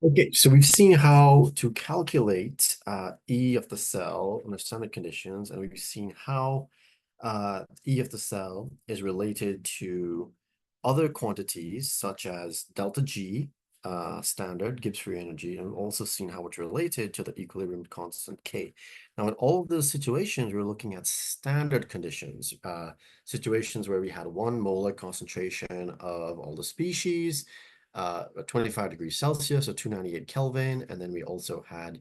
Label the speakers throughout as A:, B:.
A: Okay, so we've seen how to calculate E of the cell under standard conditions, and we've seen how E of the cell is related to other quantities such as delta G, standard Gibbs free energy, and we've also seen how it's related to the equilibrium constant K. Now, in all of those situations, we're looking at standard conditions, situations where we had 1 molar concentration of all the species, 25 degrees Celsius or 298 Kelvin, and then we also had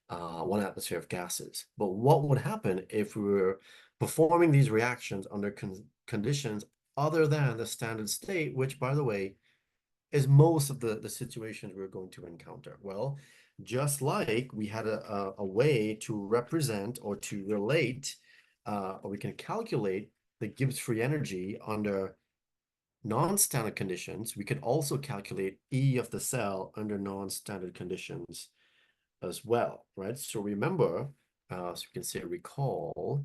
A: 1 atmosphere of gases. But what would happen if we were performing these reactions under conditions other than the standard state, which, by the way, is most of the situations we're going to encounter? Well, just like we had a way to represent or to relate, or we can calculate the Gibbs free energy under non-standard conditions, we can also calculate E of the cell under non-standard conditions as well, right? So remember, so you can say recall,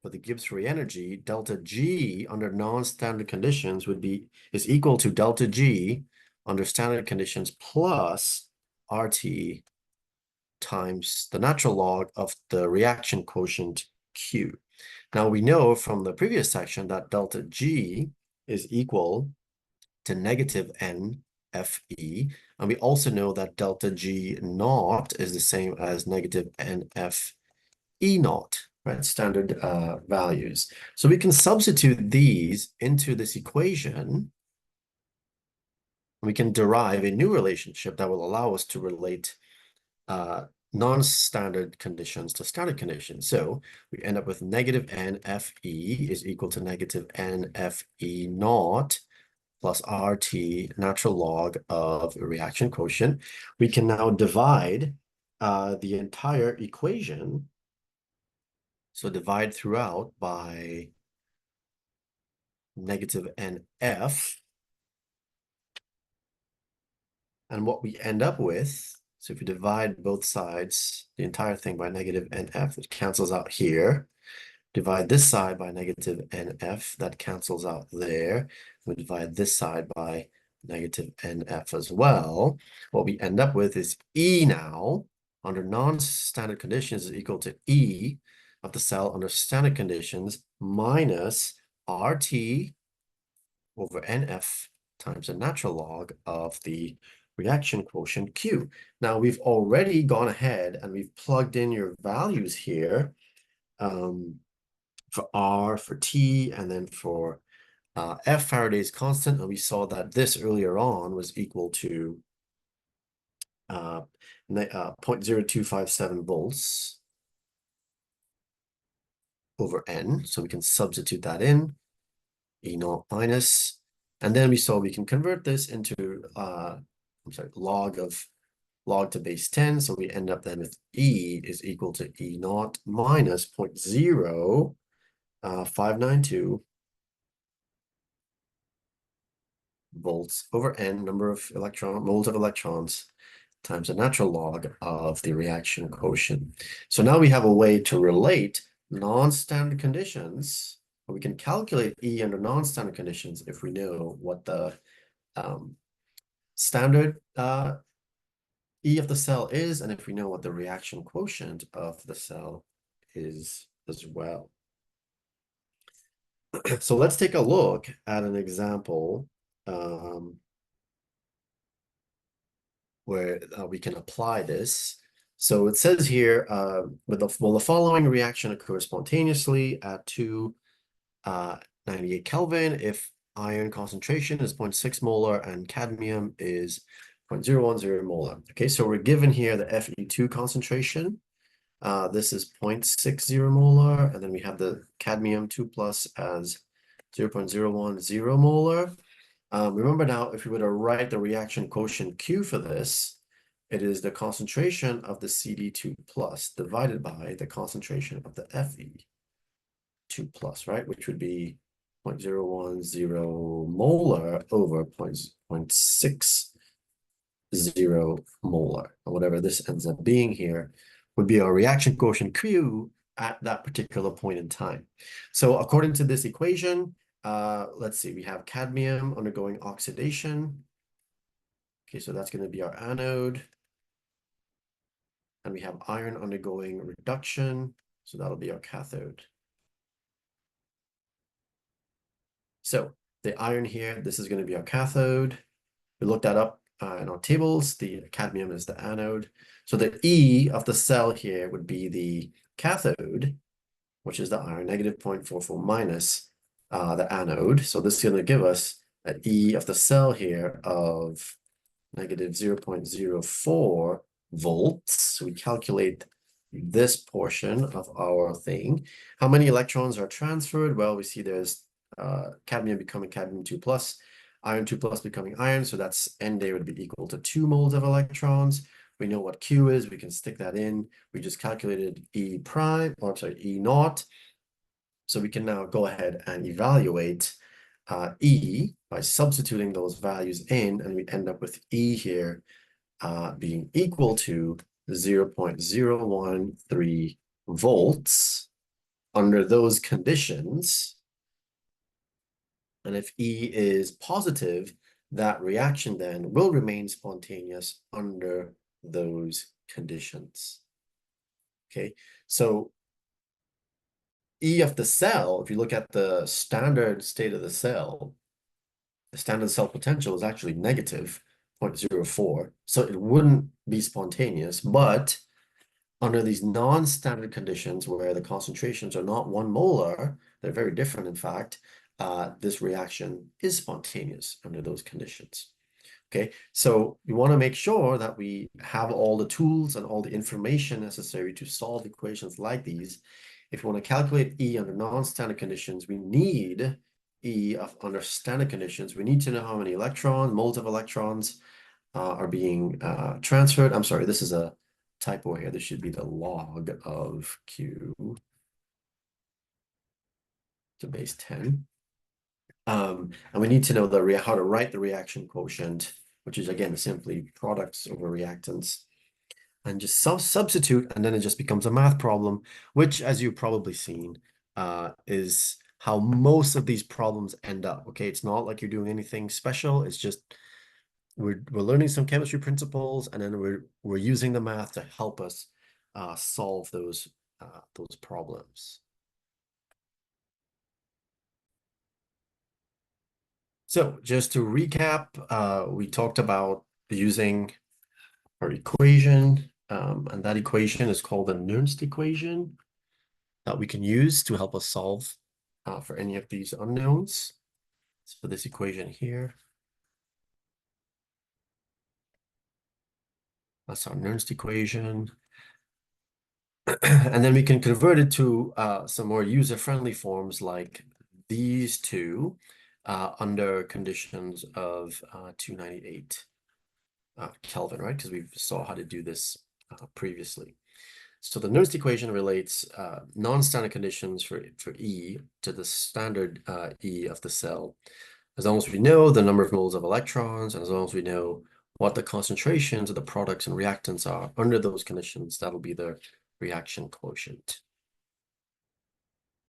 A: for the Gibbs free energy, delta G under non-standard conditions is equal to delta G under standard conditions plus RT times the natural log of the reaction quotient Q. Now we know from the previous section that delta G is equal to negative NFE, and we also know that delta G naught is the same as negative NFE naught, right? Standard values. So we can substitute these into this equation. We can derive a new relationship that will allow us to relate non-standard conditions to standard conditions. So we end up with negative NFE is equal to negative NFE naught plus RT natural log of a reaction quotient. We can now divide the entire equation. So divide throughout by negative NF. And what we end up with, so if you divide both sides, the entire thing by negative NF, it cancels out here. Divide this side by negative NF, that cancels out there. We divide this side by negative NF as well. What we end up with is E now, under non-standard conditions, is equal to E of the cell under standard conditions minus RT over NF times the natural log of the reaction quotient Q. Now, we've already gone ahead and we've plugged in your values here, for R, for T, and then for F, Faraday's constant, and we saw that this earlier on was equal to 0.0257 volts over N. So we can substitute that in, E naught minus, and then we saw we can convert this into, log to base 10. So we end up then with E is equal to E naught minus 0.0592 volts over N, number of moles of electrons, times the natural log of the reaction quotient. So now we have a way to relate non-standard conditions. We can calculate E under non-standard conditions if we know what the standard E of the cell is, and if we know what the reaction quotient of the cell is as well. So let's take a look at an example where we can apply this. So it says here, the following reaction occurs spontaneously at 298 Kelvin if iron concentration is 0.6 molar and cadmium is 0.010 molar. Okay, so we're given here the Fe2 concentration. This is 0.60 molar, and then we have the cadmium 2 plus as 0.010 molar. Remember now, if we were to write the reaction quotient Q for this, it is the concentration of the CD2 plus divided by the concentration of the Fe2 plus, right? Which would be 0.010 molar over 0.60 molar, or whatever this ends up being here, would be our reaction quotient Q at that particular point in time. So according to this equation, let's see, we have cadmium undergoing oxidation. Okay, so that's going to be our anode. And we have iron undergoing reduction, so that'll be our cathode. So the iron here, this is going to be our cathode. We looked that up in our tables. The cadmium is the anode. So the E of the cell here would be the cathode, which is the iron, negative 0.44 minus the anode. So this is going to give us an E of the cell here of negative 0.04 volts. So we calculate this portion of our thing. How many electrons are transferred? Well, we see there's cadmium becoming cadmium 2 plus, iron 2 plus becoming iron. So that's N day would be equal to 2 moles of electrons. We know what Q is. We can stick that in. We just calculated E prime, or I'm sorry, E naught. So we can now go ahead and evaluate E by substituting those values in, and we end up with E here being equal to 0.013 volts under those conditions. And if E is positive, that reaction then will remain spontaneous under those conditions. Okay, so E of the cell, if you look at the standard state of the cell, the standard cell potential is actually negative 0.04. So it wouldn't be spontaneous, but under these non-standard conditions where the concentrations are not 1 molar, they're very different, in fact, this reaction is spontaneous under those conditions. Okay, so we want to make sure that we have all the tools and all the information necessary to solve equations like these. If we want to calculate E under non-standard conditions, we need E of under standard conditions. We need to know how many electrons, moles of electrons are being transferred. I'm sorry, this is a typo here. This should be the log of Q to base 10. And we need to know how to write the reaction quotient, which is again simply products over reactants, and just substitute, and then it just becomes a math problem, which, as you've probably seen, is how most of these problems end up. Okay, it's not like you're doing anything special. It's just we're learning some chemistry principles, and then we're using the math to help us solve those problems. So just to recap, we talked about using our equation, and that equation is called the Nernst equation that we can use to help us solve for any of these unknowns. So this equation here, that's our Nernst equation. And then we can convert it to some more user-friendly forms like these two under conditions of 298 Kelvin, right? Because we saw how to do this previously. So the Nernst equation relates non-standard conditions for E to the standard E of the cell. As long as we know the number of moles of electrons, and as long as we know what the concentrations of the products and reactants are under those conditions, that'll be the reaction quotient.